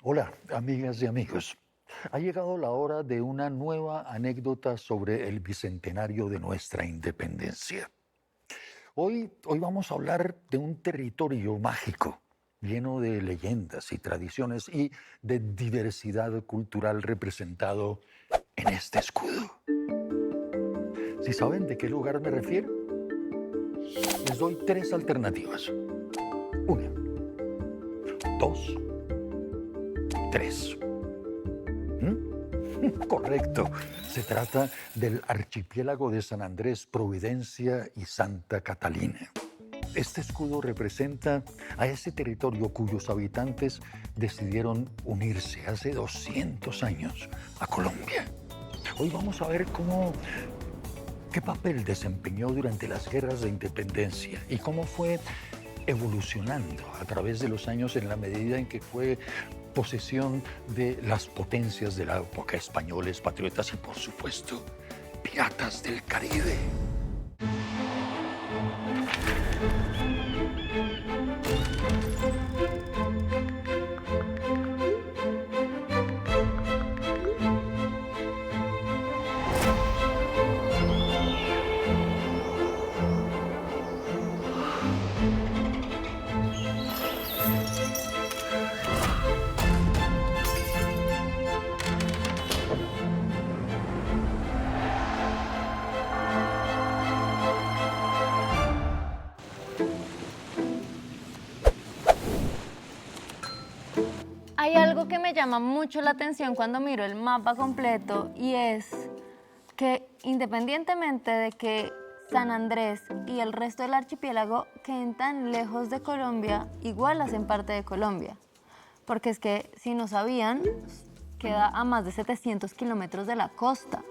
Hola, amigas y amigos. Ha llegado la hora de una nueva anécdota sobre el bicentenario de nuestra independencia. Hoy vamos a hablar de un territorio mágico, lleno de leyendas y tradiciones y de diversidad cultural representado en este escudo. Si saben de qué lugar me refiero, les doy tres alternativas. Una, dos, tres. Correcto. Se trata del archipiélago de San Andrés, Providencia y Santa Catalina. Este escudo representa a ese territorio cuyos habitantes decidieron unirse hace 200 años a Colombia. Hoy vamos a ver qué papel desempeñó durante las guerras de independencia y cómo fue evolucionando a través de los años en la medida en que fue posesión de las potencias de la época, españoles, patriotas y, por supuesto, piratas del Caribe. Hay algo que me llama mucho la atención cuando miro el mapa completo y es que independientemente de que San Andrés y el resto del archipiélago queden tan lejos de Colombia, igual hacen parte de Colombia. Porque es que, si no sabían, queda a más de 700 kilómetros de la costa.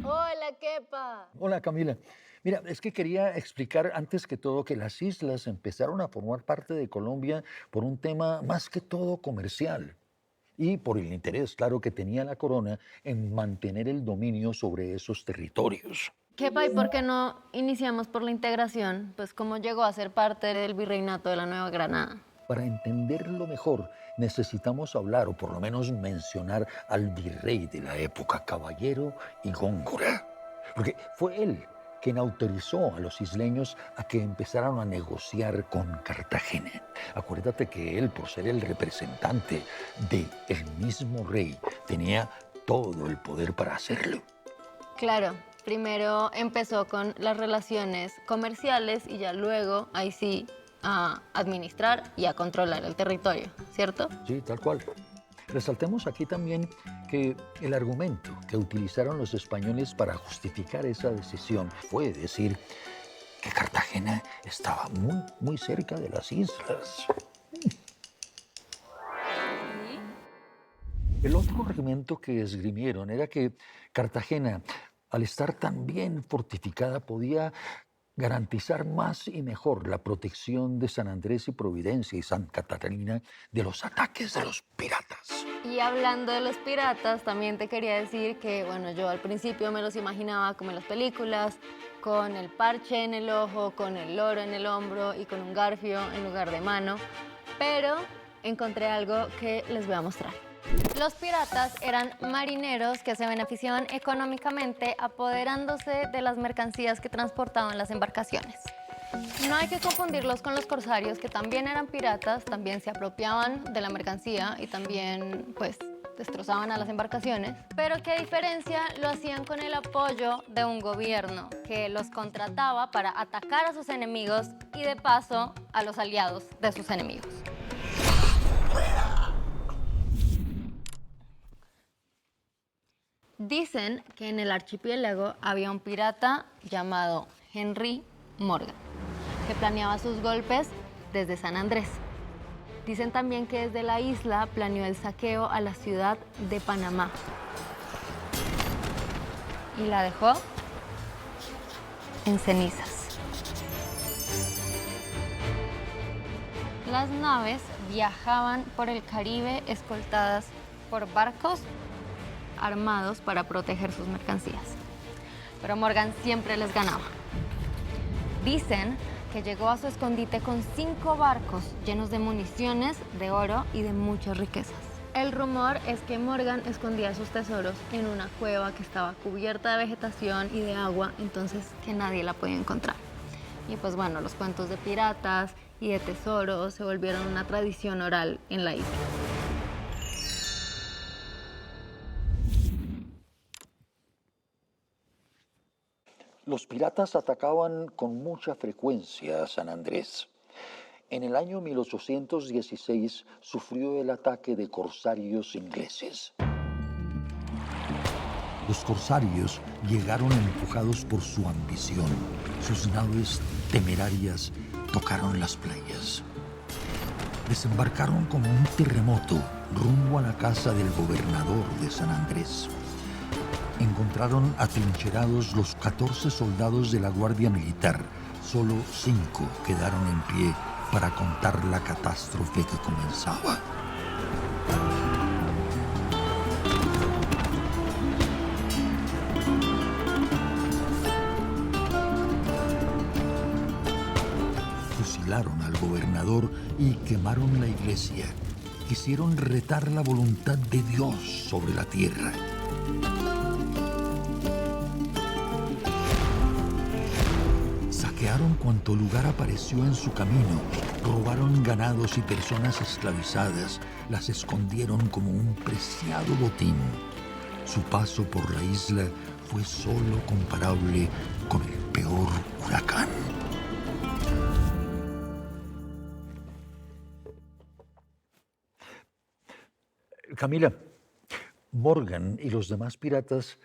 Hola, Kepa. Hola, Camila. Mira, es que quería explicar antes que todo que las islas empezaron a formar parte de Colombia por un tema más que todo comercial y por el interés, claro, que tenía la corona en mantener el dominio sobre esos territorios. Kepa, ¿y por qué no iniciamos por la integración? Pues cómo llegó a ser parte del virreinato de la Nueva Granada. Para entenderlo mejor, necesitamos hablar, o por lo menos mencionar, al virrey de la época, Caballero y Góngora. Porque fue él quien autorizó a los isleños a que empezaran a negociar con Cartagena. Acuérdate que él, por ser el representante del mismo rey, tenía todo el poder para hacerlo. Claro, primero empezó con las relaciones comerciales y ya luego, ahí sí, a administrar y a controlar el territorio, ¿cierto? Sí, tal cual. Resaltemos aquí también que el argumento que utilizaron los españoles para justificar esa decisión fue decir que Cartagena estaba muy cerca de las islas. El otro argumento que esgrimieron era que Cartagena, al estar tan bien fortificada, podía garantizar más y mejor la protección de San Andrés y Providencia y Santa Catalina de los ataques de los piratas. Y hablando de los piratas, también te quería decir que, bueno, yo al principio me los imaginaba como en las películas, con el parche en el ojo, con el loro en el hombro y con un garfio en lugar de mano, pero encontré algo que les voy a mostrar. Los piratas eran marineros que se beneficiaban económicamente apoderándose de las mercancías que transportaban las embarcaciones. No hay que confundirlos con los corsarios, que también eran piratas, también se apropiaban de la mercancía y también, pues, destrozaban a las embarcaciones, pero que a diferencia lo hacían con el apoyo de un gobierno que los contrataba para atacar a sus enemigos y de paso a los aliados de sus enemigos. Dicen que en el archipiélago había un pirata llamado Henry Morgan, que planeaba sus golpes desde San Andrés. Dicen también que desde la isla planeó el saqueo a la ciudad de Panamá y la dejó en cenizas. Las naves viajaban por el Caribe escoltadas por barcos armados para proteger sus mercancías. Pero Morgan siempre les ganaba. Dicen que llegó a su escondite con 5 barcos llenos de municiones, de oro y de muchas riquezas. El rumor es que Morgan escondía sus tesoros en una cueva que estaba cubierta de vegetación y de agua, entonces que nadie la podía encontrar. Y pues bueno, los cuentos de piratas y de tesoros se volvieron una tradición oral en la isla. Los piratas atacaban con mucha frecuencia a San Andrés. En el año 1816 sufrió el ataque de corsarios ingleses. Los corsarios llegaron empujados por su ambición. Sus naves temerarias tocaron las playas. Desembarcaron como un terremoto rumbo a la casa del gobernador de San Andrés. Encontraron atrincherados los 14 soldados de la Guardia Militar. Solo 5 quedaron en pie para contar la catástrofe que comenzaba. Fusilaron al gobernador y quemaron la iglesia. Quisieron retar la voluntad de Dios sobre la tierra. Saquearon cuanto lugar apareció en su camino, robaron ganados y personas esclavizadas, las escondieron como un preciado botín. Su paso por la isla fue solo comparable con el peor huracán. Camila, Morgan y los demás piratas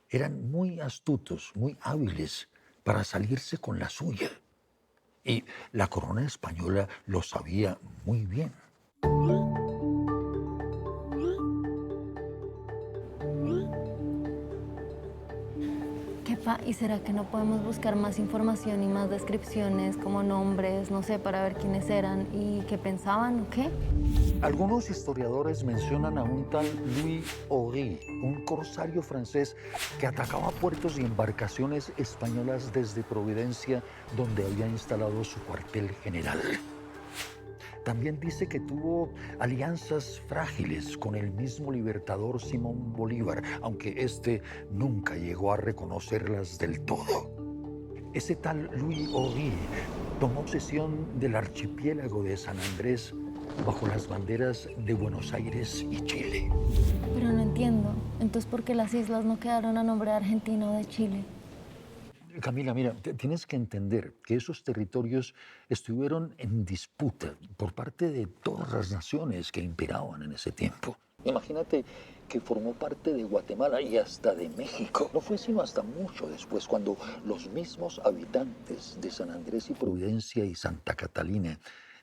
eran muy astutos, muy hábiles para salirse con la suya. Y la corona española lo sabía muy bien. Kepa, ¿y será que no podemos buscar más información y más descripciones como nombres, no sé, para ver quiénes eran y qué pensaban o qué? Algunos historiadores mencionan a un tal Louis Horry, un corsario francés que atacaba puertos y embarcaciones españolas desde Providencia, donde había instalado su cuartel general. También dice que tuvo alianzas frágiles con el mismo libertador Simón Bolívar, aunque este nunca llegó a reconocerlas del todo. Ese tal Louis Horry tomó posesión del archipiélago de San Andrés bajo las banderas de Buenos Aires y Chile. Pero no entiendo. Entonces, ¿por qué las islas no quedaron a nombre de Argentina o de Chile? Camila, mira, tienes que entender que esos territorios estuvieron en disputa por parte de todas las naciones que imperaban en ese tiempo. Imagínate que formó parte de Guatemala y hasta de México. No fue sino hasta mucho después cuando los mismos habitantes de San Andrés y Providencia y Santa Catalina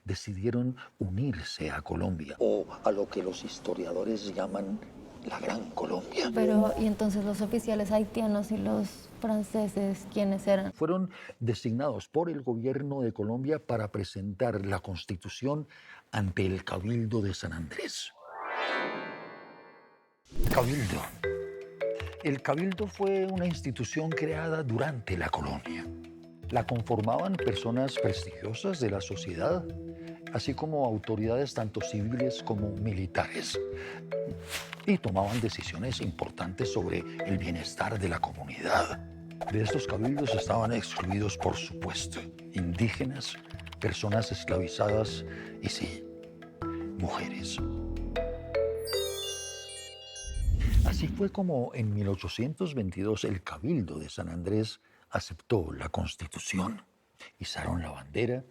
decidieron unirse a Colombia, o a lo que los historiadores llaman la Gran Colombia. Pero, ¿y entonces los oficiales haitianos y los franceses quiénes eran? Fueron designados por el gobierno de Colombia para presentar la Constitución ante el Cabildo de San Andrés. Cabildo. El Cabildo fue una institución creada durante la colonia. La conformaban personas prestigiosas de la sociedad, así como autoridades tanto civiles como militares. Y tomaban decisiones importantes sobre el bienestar de la comunidad. De estos cabildos estaban excluidos, por supuesto, indígenas, personas esclavizadas y, sí, mujeres. Así fue como en 1822 el Cabildo de San Andrés aceptó la Constitución. Izaron la bandera,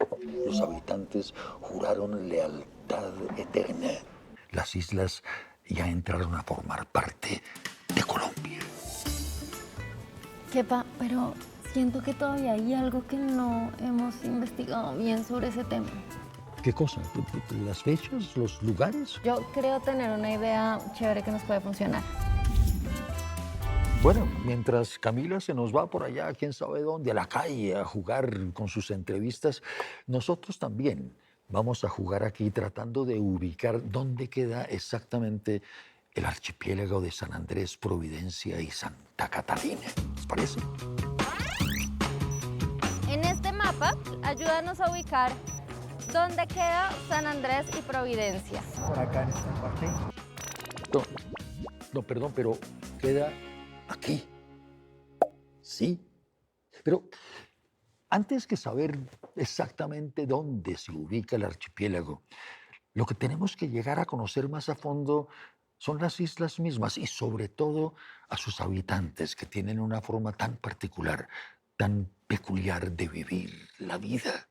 los habitantes juraron lealtad eterna. Las islas ya entraron a formar parte de Colombia. Kepa, pero siento que todavía hay algo que no hemos investigado bien sobre ese tema. ¿Qué cosa? ¿Las fechas? ¿Los lugares? Yo creo tener una idea chévere que nos puede funcionar. Bueno, mientras Camila se nos va por allá, quién sabe dónde, a la calle, a jugar con sus entrevistas, nosotros también vamos a jugar aquí tratando de ubicar dónde queda exactamente el archipiélago de San Andrés, Providencia y Santa Catalina. ¿Les parece? En este mapa mapa, ayúdanos a ubicar dónde queda San Andrés y Providencia. Por acá en esta parte. No, no, perdón, pero queda aquí. Sí, pero antes que saber exactamente dónde se ubica el archipiélago, lo que tenemos que llegar a conocer más a fondo son las islas mismas y sobre todo a sus habitantes que tienen una forma tan particular, tan peculiar de vivir la vida.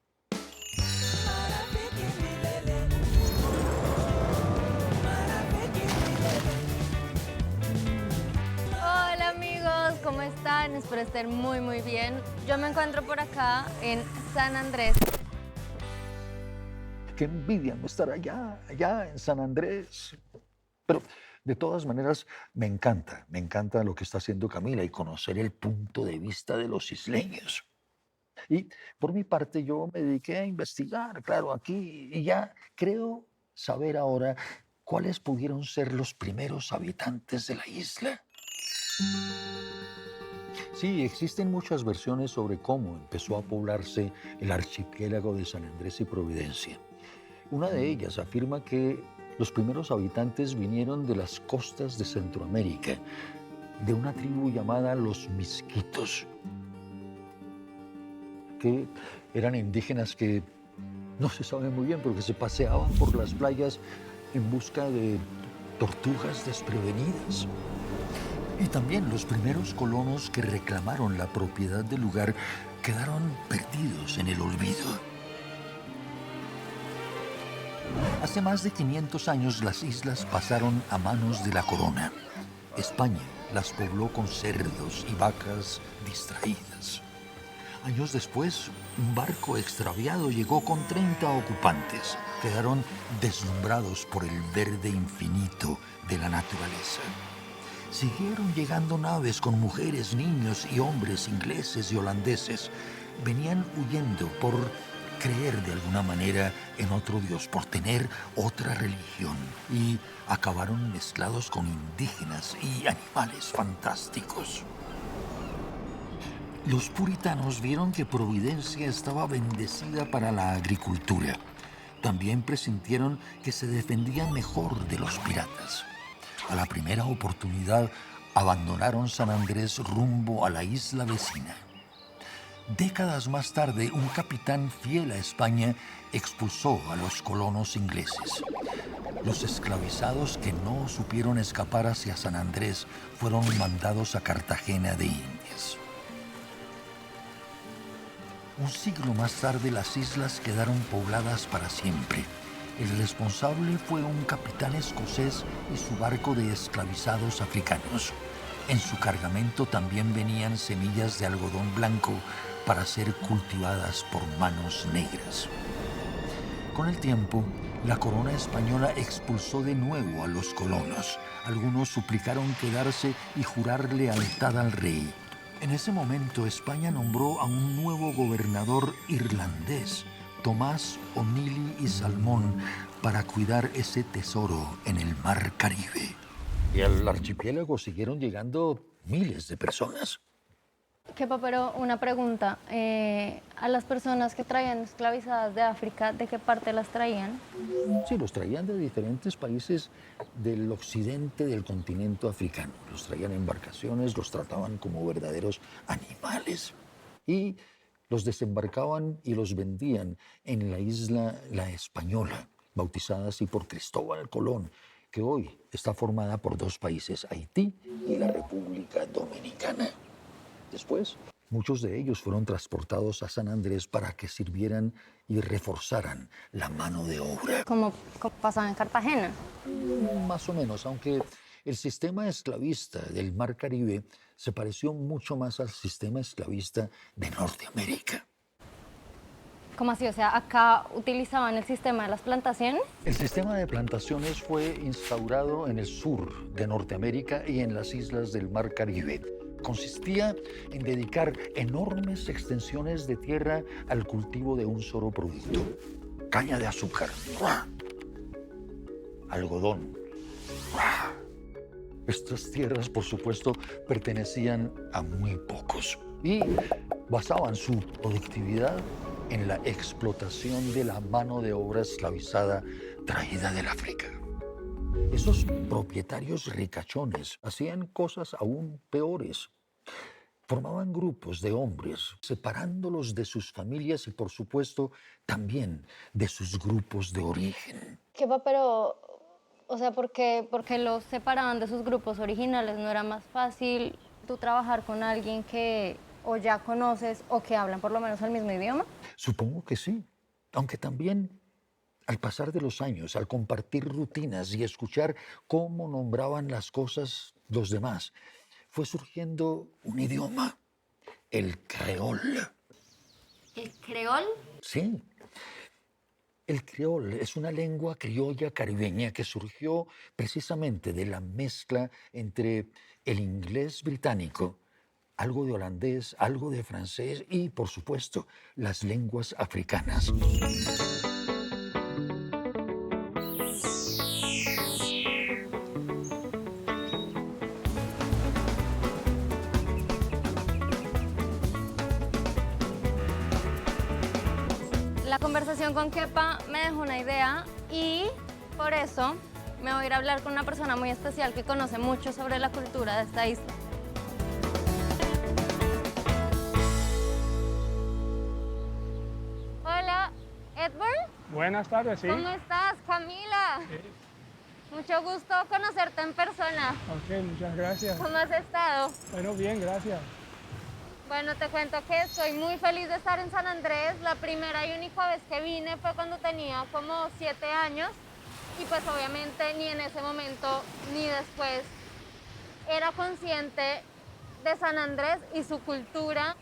Hola amigos, ¿cómo están? Espero estén muy bien. Yo me encuentro por acá en San Andrés. Qué envidia no estar allá en San Andrés. Pero de todas maneras me encanta lo que está haciendo Camila y conocer el punto de vista de los isleños. Y por mi parte yo me dediqué a investigar, claro, aquí y ya creo saber ahora cuáles pudieron ser los primeros habitantes de la isla. Sí, existen muchas versiones sobre cómo empezó a poblarse el archipiélago de San Andrés y Providencia. Una de ellas afirma que los primeros habitantes vinieron de las costas de Centroamérica, de una tribu llamada los Misquitos, que eran indígenas que no se sabe muy bien, pero que se paseaban por las playas en busca de tortugas desprevenidas. Y también los primeros colonos que reclamaron la propiedad del lugar quedaron perdidos en el olvido. Hace más de 500 años las islas pasaron a manos de la corona. España las pobló con cerdos y vacas distraídas. Años después, un barco extraviado llegó con 30 ocupantes. Quedaron deslumbrados por el verde infinito de la naturaleza. Siguieron llegando naves con mujeres, niños y hombres ingleses y holandeses. Venían huyendo por creer de alguna manera en otro Dios, por tener otra religión, y acabaron mezclados con indígenas y animales fantásticos. Los puritanos vieron que Providencia estaba bendecida para la agricultura. También presintieron que se defendían mejor de los piratas. A la primera oportunidad, abandonaron San Andrés rumbo a la isla vecina. Décadas más tarde, un capitán fiel a España expulsó a los colonos ingleses. Los esclavizados que no supieron escapar hacia San Andrés fueron mandados a Cartagena de Indias. Un siglo más tarde, las islas quedaron pobladas para siempre. El responsable fue un capitán escocés y su barco de esclavizados africanos. En su cargamento también venían semillas de algodón blanco para ser cultivadas por manos negras. Con el tiempo, la corona española expulsó de nuevo a los colonos. Algunos suplicaron quedarse y jurar lealtad al rey. En ese momento, España nombró a un nuevo gobernador irlandés, Tomás O'Neillí y Salmón, para cuidar ese tesoro en el mar Caribe. Y al archipiélago siguieron llegando miles de personas. Kepa, pero una pregunta. A las personas que traían esclavizadas de África, ¿de qué parte las traían? Sí, los traían de diferentes países del occidente del continente africano. Los traían en embarcaciones, los trataban como verdaderos animales. Y los desembarcaban y los vendían en la isla La Española, bautizada así por Cristóbal Colón, que hoy está formada por dos países, Haití y la República Dominicana. Después, muchos de ellos fueron transportados a San Andrés para que sirvieran y reforzaran la mano de obra. Como pasaba en Cartagena. Más o menos, aunque el sistema esclavista del Mar Caribe se pareció mucho más al sistema esclavista de Norteamérica. ¿Cómo así? O sea, acá utilizaban el sistema de las plantaciones. El sistema de plantaciones fue instaurado en el sur de Norteamérica y en las islas del Mar Caribe. Consistía en dedicar enormes extensiones de tierra al cultivo de un solo producto: caña de azúcar, algodón. Estas tierras, por supuesto, pertenecían a muy pocos y basaban su productividad en la explotación de la mano de obra esclavizada traída del África. Esos propietarios ricachones hacían cosas aún peores. Formaban grupos de hombres, separándolos de sus familias y, por supuesto, también de sus grupos de origen. ¿Qué va, pero, o sea, por qué los separaban de sus grupos originales? ¿No era más fácil tú trabajar con alguien que o ya conoces o que hablan por lo menos el mismo idioma? Supongo que sí, aunque también al pasar de los años, al compartir rutinas y escuchar cómo nombraban las cosas los demás, fue surgiendo un idioma, el creol. ¿El creol? Sí, el creol es una lengua criolla caribeña que surgió precisamente de la mezcla entre el inglés británico, algo de holandés, algo de francés y, por supuesto, las lenguas africanas. La conversación con Kepa me dejó una idea y por eso me voy a ir a hablar con una persona muy especial que conoce mucho sobre la cultura de esta isla. Hola, Edward. Buenas tardes, sí. ¿Cómo estás, Camila? Mucho gusto conocerte en persona. Ok, muchas gracias. ¿Cómo has estado? Bueno, bien, gracias. Bueno, te cuento que estoy muy feliz de estar en San Andrés. La primera y única vez que vine fue cuando tenía como 7 años y pues obviamente ni en ese momento ni después era consciente de San Andrés y su cultura.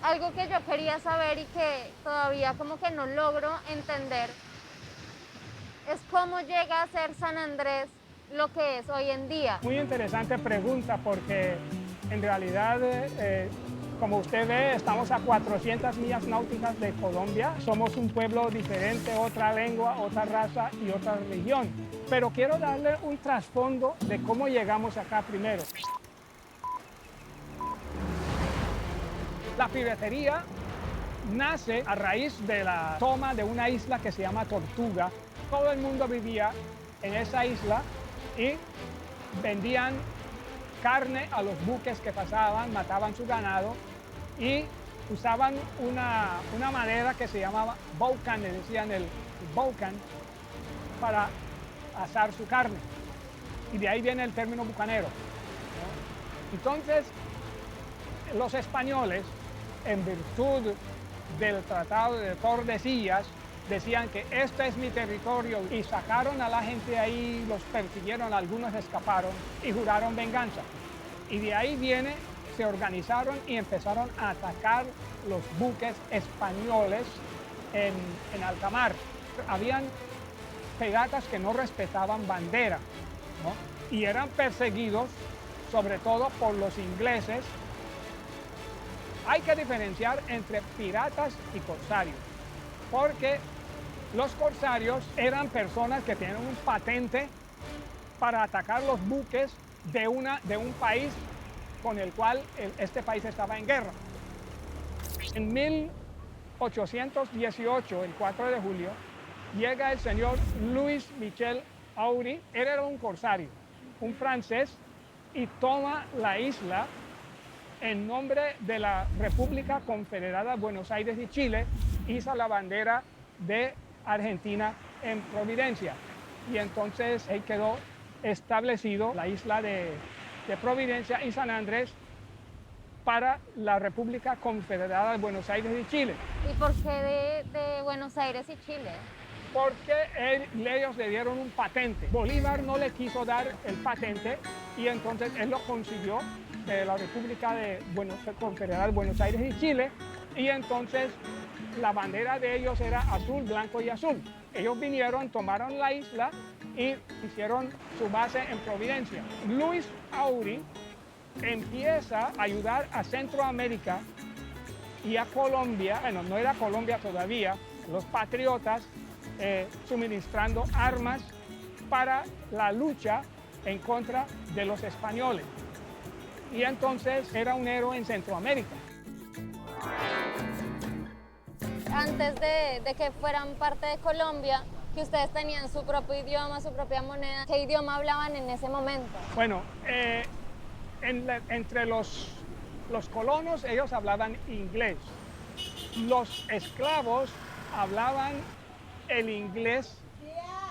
Algo que yo quería saber y que todavía como que no logro entender es cómo llega a ser San Andrés lo que es hoy en día. Muy interesante pregunta porque en realidad, como usted ve, estamos a 400 millas náuticas de Colombia. Somos un pueblo diferente, otra lengua, otra raza y otra religión. Pero quiero darle un trasfondo de cómo llegamos acá primero. La piratería nace a raíz de la toma de una isla que se llama Tortuga. Todo el mundo vivía en esa isla y vendían carne a los buques que pasaban, mataban su ganado y usaban una madera que se llamaba boucan, le decían el boucan, para asar su carne. Y de ahí viene el término bucanero, ¿no? Entonces, los españoles, en virtud del Tratado de Tordesillas, decían que este es mi territorio y sacaron a la gente ahí, los persiguieron, algunos escaparon y juraron venganza. Y de ahí viene, se organizaron y empezaron a atacar los buques españoles en alta mar. Habían piratas que no respetaban bandera, ¿no? Y eran perseguidos sobre todo por los ingleses. Hay que diferenciar entre piratas y corsarios, porque los corsarios eran personas que tenían un patente para atacar los buques de un país con el cual este país estaba en guerra. En 1818, el 4 de julio, llega el señor Louis Michel Aury. Él era un corsario, un francés, y toma la isla en nombre de la República Confederada de Buenos Aires y Chile, hizo la bandera de Argentina en Providencia. Y entonces ahí quedó establecido la isla de Providencia y San Andrés para la República Confederada de Buenos Aires y Chile. ¿Y por qué de Buenos Aires y Chile? Porque ellos le dieron un patente. Bolívar no le quiso dar el patente y entonces él lo consiguió de la República Confederada de Buenos Aires y Chile, y entonces la bandera de ellos era azul, blanco y azul. Ellos vinieron, tomaron la isla y hicieron su base en Providencia. Louis Aury empieza a ayudar a Centroamérica y a Colombia, bueno, no era Colombia todavía, los patriotas, suministrando armas para la lucha en contra de los españoles. Y entonces era un héroe en Centroamérica. antes de que fueran parte de Colombia, que ustedes tenían su propio idioma, su propia moneda. ¿Qué idioma hablaban en ese momento? Bueno, entre los colonos ellos hablaban inglés. Los esclavos hablaban el inglés,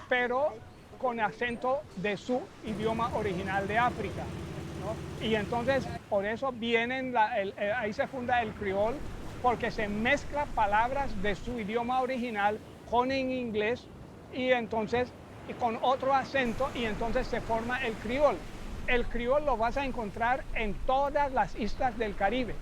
pero con acento de su idioma original de África, ¿no? Y entonces por eso ahí se funda el criol, porque se mezcla palabras de su idioma original con el inglés y entonces y con otro acento, y entonces se forma el criol. El criol lo vas a encontrar en todas las islas del Caribe.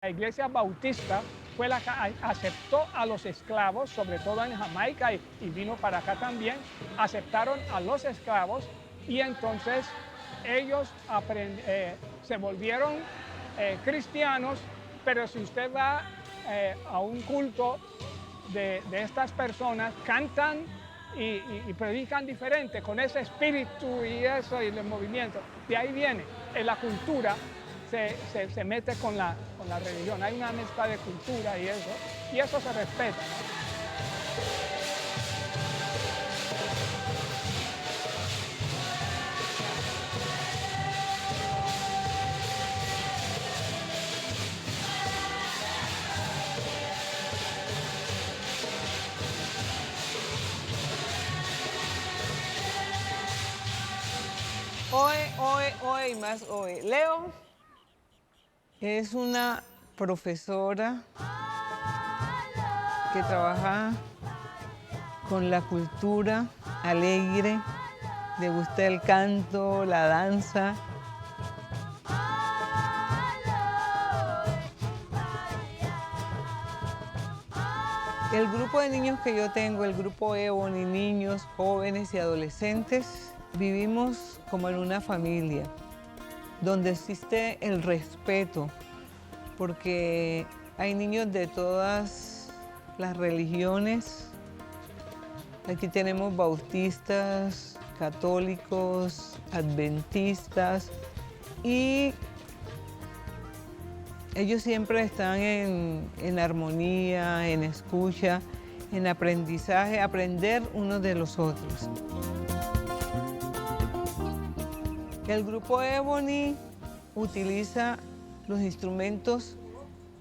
La iglesia bautista fue la que aceptó a los esclavos, sobre todo en Jamaica, y vino para acá también. Aceptaron a los esclavos y entonces ellos se volvieron cristianos, pero si usted va a un culto de estas personas, cantan y predican diferente, con ese espíritu y eso, y el movimiento. De ahí viene, en la cultura se mete con la religión. Hay una mezcla de cultura y eso se respeta, ¿no? Hoy y más hoy. Leo es una profesora que trabaja con la cultura alegre, le gusta el canto, la danza. El grupo de niños que yo tengo, el grupo Ebony, niños, jóvenes y adolescentes, vivimos como en una familia, donde existe el respeto, porque hay niños de todas las religiones. Aquí tenemos bautistas, católicos, adventistas, y ellos siempre están en armonía, en escucha, en aprendizaje, aprender unos de los otros. El grupo Ebony utiliza los instrumentos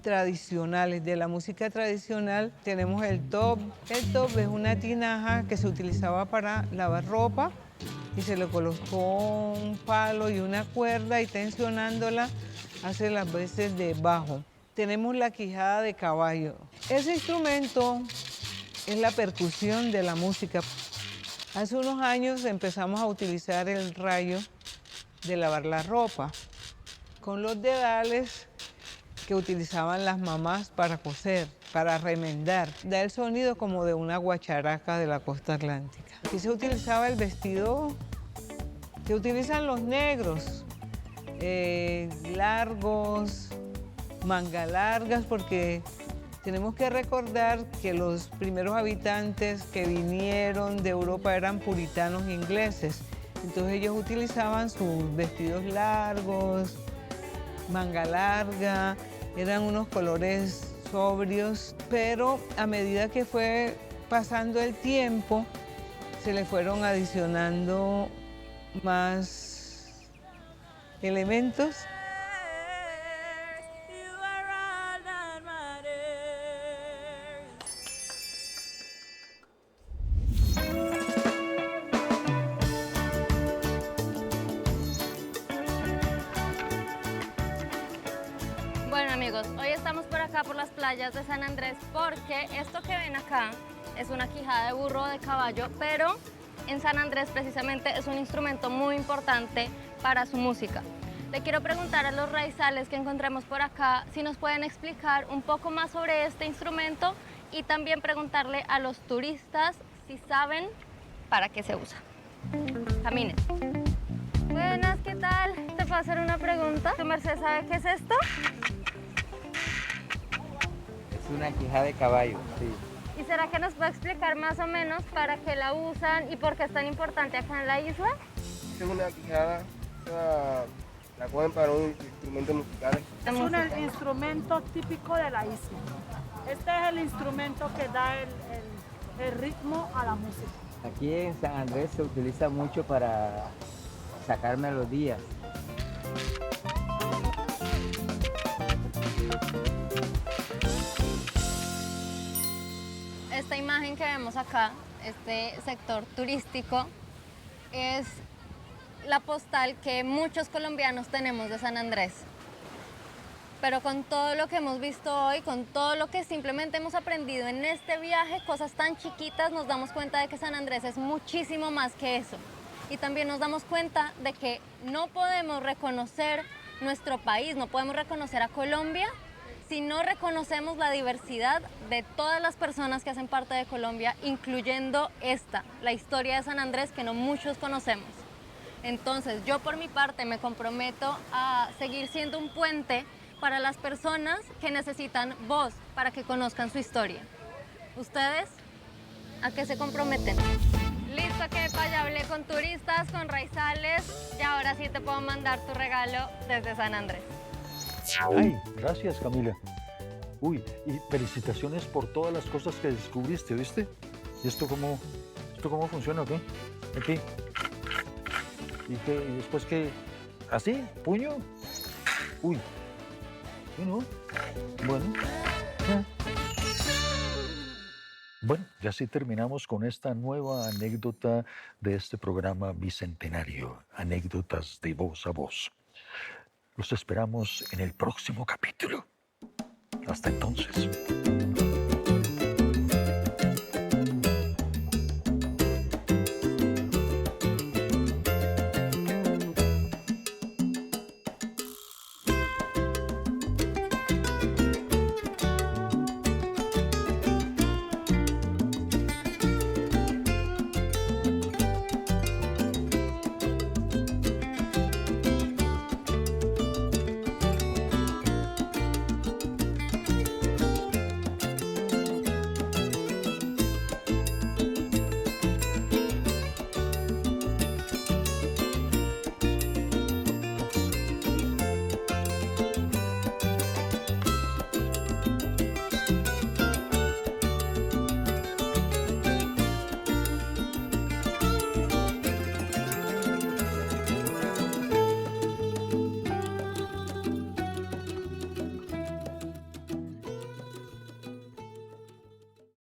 tradicionales. De la música tradicional tenemos el top. El top es una tinaja que se utilizaba para lavar ropa y se le colocó un palo y una cuerda y tensionándola hace las veces de bajo. Tenemos la quijada de caballo. Ese instrumento es la percusión de la música. Hace unos años empezamos a utilizar el rayo de lavar la ropa con los dedales que utilizaban las mamás para coser, para remendar. Da el sonido como de una guacharaca de la costa atlántica. Aquí se utilizaba el vestido que utilizan los negros, largos, manga largas, porque tenemos que recordar que los primeros habitantes que vinieron de Europa eran puritanos ingleses. Entonces ellos utilizaban sus vestidos largos, manga larga, eran unos colores sobrios, pero a medida que fue pasando el tiempo, se le fueron adicionando más elementos. Bueno amigos, hoy estamos por acá por las playas de San Andrés porque esto que ven acá es una quijada de burro o de caballo, pero en San Andrés precisamente es un instrumento muy importante para su música. Le quiero preguntar a los raizales que encontremos por acá si nos pueden explicar un poco más sobre este instrumento y también preguntarle a los turistas si saben para qué se usa. Caminen. Buenas, ¿qué tal? ¿Te puedo hacer una pregunta? ¿Tu merced sabe qué es esto? Es una quijada de caballo, sí. ¿Y será que nos puede explicar más o menos para qué la usan y por qué es tan importante acá en la isla? Es una quijada La cogen para un instrumento musical. Es un instrumento típico de la isla. Este es el instrumento que da el ritmo a la música. Aquí en San Andrés se utiliza mucho para sacar melodías. Esta imagen que vemos acá, este sector turístico, es la postal que muchos colombianos tenemos de San Andrés. Pero con todo lo que hemos visto hoy, con todo lo que simplemente hemos aprendido en este viaje, cosas tan chiquitas, nos damos cuenta de que San Andrés es muchísimo más que eso. Y también nos damos cuenta de que no podemos reconocer nuestro país, no podemos reconocer a Colombia si no reconocemos la diversidad de todas las personas que hacen parte de Colombia, incluyendo la historia de San Andrés, que no muchos conocemos. Entonces, yo por mi parte me comprometo a seguir siendo un puente para las personas que necesitan voz para que conozcan su historia. ¿Ustedes a qué se comprometen? Listo, que ya hablé con turistas, con raizales, y ahora sí te puedo mandar tu regalo desde San Andrés. Ay, gracias, Camila. Uy, y felicitaciones por todas las cosas que descubriste, ¿viste? ¿Y esto cómo funciona o qué? Aquí. ¿Y después qué? ¿Así? ¿Puño? Uy. ¿Sí, no? Bueno. Bueno, ya sí terminamos con esta nueva anécdota de este programa bicentenario, Anécdotas de Voz a Voz. Los esperamos en el próximo capítulo. Hasta entonces.